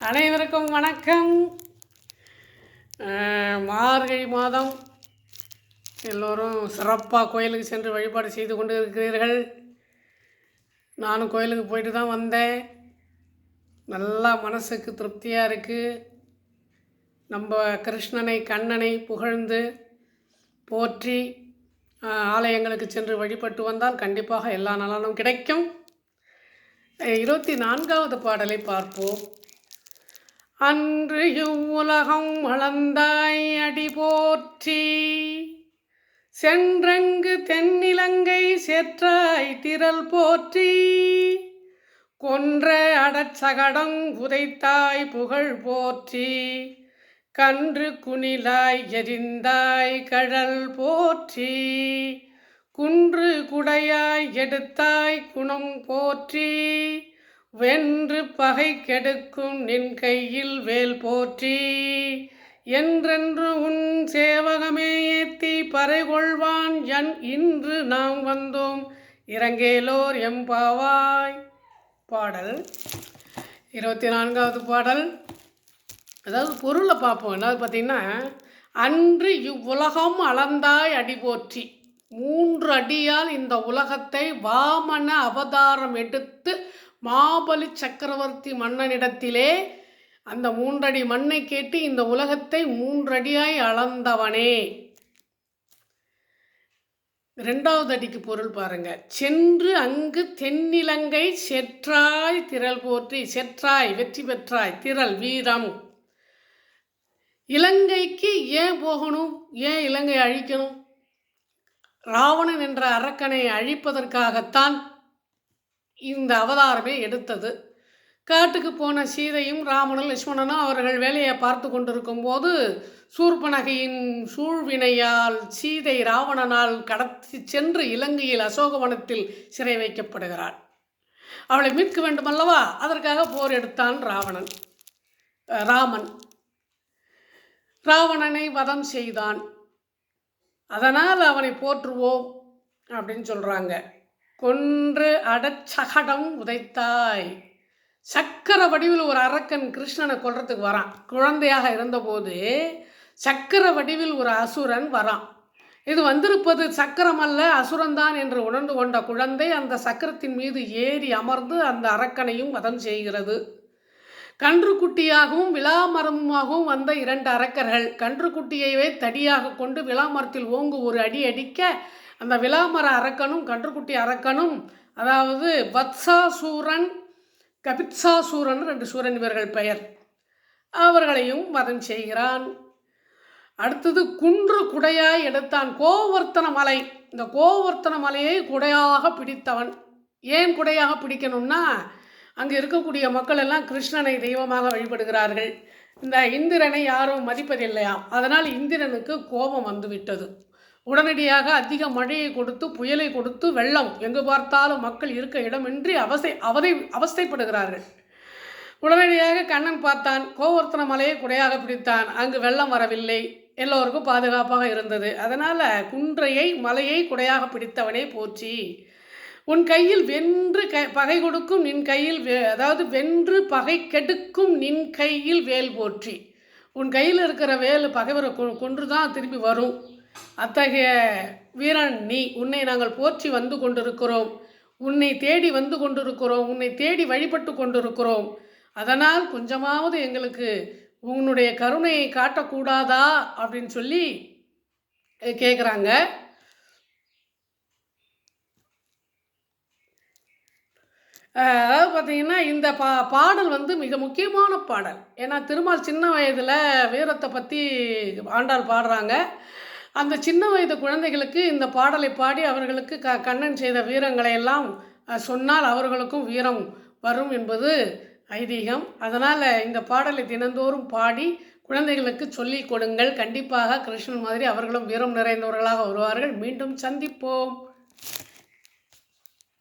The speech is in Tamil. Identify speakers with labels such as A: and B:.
A: அனைவருக்கும் வணக்கம். மார்கழி மாதம் எல்லோரும் சிறப்பாக கோயிலுக்கு சென்று வழிபாடு செய்து கொண்டு இருக்கிறீர்கள். நானும் கோயிலுக்கு போயிட்டு தான் வந்தேன். நல்லா மனசுக்கு திருப்தியாக இருக்குது. நம்ம கிருஷ்ணனை கண்ணனை புகழ்ந்து போற்றி ஆலயங்களுக்கு சென்று வழிபட்டு வந்தால் கண்டிப்பாக எல்லா நலனும் கிடைக்கும். 24வது பாடலை பார்ப்போம். அன்று இவ்வுலகம் அளந்தாய் அடி போற்றி, சென்றங்கு தென்னிலங்கை சேற்றாய் திரள் போற்றி, கொன்ற அடச்சகடம் உதைத்தாய் புகழ் போற்றி, கன்று குனிலாய் எரிந்தாய் கழல் போற்றி, குன்று குடையாய் எடுத்தாய் குணம் போற்றி, வென்று பகை கெடுக்கும் நின் கையில் வேல் போற்றி, என்றென்று உன் சேவகமே ஏத்தி பறைகொள்வான் என் இன்று நாம் வந்தோம் இறங்கேலோர் எம்பாவாய். பாடல் 24வது பாடல். அதாவது பொருளை பார்ப்போம். என்னது பார்த்திங்கன்னா, அன்று இவ்வுலகம் அளந்தாய் அடி போற்றி. 3 அடியால் இந்த உலகத்தை வாமன அவதாரம் எடுத்து மாபலி சக்கரவர்த்தி மன்னனிடத்திலே அந்த 3 அடி மண்ணை கேட்டு இந்த உலகத்தை 3 அடியாய் அளந்தவனே. 2வது அடிக்கு பொருள் பாருங்க. சென்று அங்கு தென்னிலங்கை செற்றாய் திரள் போற்றி. செற்றாய் வெற்றி பெற்றாய், திரள் வீரம். இலங்கைக்கு ஏன் போகணும்? ஏன் இலங்கை அழிக்கணும்? ராவணன் என்ற அரக்கனை அழிப்பதற்காகத்தான் இந்த அவதாரமே எடுத்தது. காட்டுக்கு போன சீதையும் ராமனும் லட்சுமணனும் அவர்கள் வேலையை பார்த்து கொண்டிருக்கும் போது சூர்பனகையின் சூழ்வினையால் சீதை ராவணனால் கடத்தி சென்று இலங்கையில் அசோகவனத்தில் சிறை வைக்கப்படுகிறாள். அவளை மீட்க வேண்டுமல்லவா? அதற்காக போர் எடுத்தான் ராமன். ராவணனை வதம் செய்தான். அதனால் அவனை போற்றுவோம் அப்படின்னு சொல்கிறாங்க. கொன்று அடச்சகடம் உதைத்தாய். சக்கர வடிவில் ஒரு அரக்கன் கிருஷ்ணனை கொல்றதுக்கு வரான். குழந்தையாக இருந்தபோது சக்கர வடிவில் ஒரு அசுரன் வரான். இது வந்திருப்பது சக்கரம் அல்ல, அசுரன்தான் என்று உணர்ந்து கொண்ட குழந்தை அந்த சக்கரத்தின் மீது ஏறி அமர்ந்து அந்த அரக்கனையும் வதம் செய்கிறது. கன்றுக்குட்டியாகவும் விளாமரமாகவும் வந்த 2 அரக்கர்கள் கன்றுக்குட்டியவே தடியாக கொண்டு விளாமரத்தில் ஓங்கு ஒரு அடி அடிக்க அந்த விளாமர அரக்கனும் கன்றுக்குட்டி அரக்கனும், அதாவது வத்சாசூரன் கபித்சாசூரன் 2 சூரன் இவர்கள் பெயர், அவர்களையும் வதம் செய்கிறான். அடுத்தது குன்று குடையாய் எடுத்தான். கோவர்த்தன மலை. இந்த கோவர்த்தன மலையை குடையாக பிடித்தவன். ஏன் குடையாக பிடிக்கணும்னா, அங்கே இருக்கக்கூடிய மக்கள் எல்லாம் கிருஷ்ணனை தெய்வமாக வழிபடுகிறார்கள். இந்த இந்திரனை யாரும் மதிப்பதில்லையாம். அதனால் இந்திரனுக்கு கோபம் வந்துவிட்டது. உடனடியாக அதிக மழையை கொடுத்து புயலை கொடுத்து வெள்ளம், எங்கு பார்த்தாலும் மக்கள் இருக்க இடமின்றி அவஸ்தைப்படுகிறார்கள். உடனடியாக கண்ணன் பார்த்தான். கோவர்த்தன மலையை குடையாக பிடித்தான். அங்கு வெள்ளம் வரவில்லை. எல்லோருக்கும் பாதுகாப்பாக இருந்தது. அதனால் மலையை குடையாக பிடித்தவனே போற்றி. உன் கையில் வென்று பகை கொடுக்கும் நின் கையில் அதாவது வென்று பகை கெடுக்கும் நின் கையில் வேல் போற்றி. உன் கையில் இருக்கிற வேல் பகைவரை கொன்று தான் திரும்பி வரும். அத்தகைய வீரன் நீ. உன்னை நாங்கள் போற்றி வந்து கொண்டிருக்கிறோம். உன்னை தேடி வந்து கொண்டிருக்கிறோம். உன்னை தேடி வழிபட்டு கொண்டிருக்கிறோம். அதனால் கொஞ்சமாவது எங்களுக்கு உன்னுடைய கருணையை காட்டக்கூடாதா அப்படின்னு சொல்லி கேட்குறாங்க. அதாவது பார்த்திங்கன்னா, இந்த பாடல் வந்து மிக முக்கியமான பாடல். ஏன்னா திருமால் சின்ன வயதில் வீரத்தை பற்றி ஆண்டாள் பாடுறாங்க. அந்த சின்ன வயது குழந்தைகளுக்கு இந்த பாடலை பாடி அவர்களுக்கு கண்ணன் செய்த வீரங்களை எல்லாம் சொன்னால் அவர்களுக்கும் வீரம் வரும் என்பது ஐதீகம். அதனால் இந்த பாடலை தினந்தோறும் பாடி குழந்தைகளுக்கு சொல்லிக் கொடுங்கள். கண்டிப்பாக கிருஷ்ணன் மாதிரி அவர்களும் வீரம் நிறைந்தவர்களாக வருவார்கள். மீண்டும் சந்திப்போம்.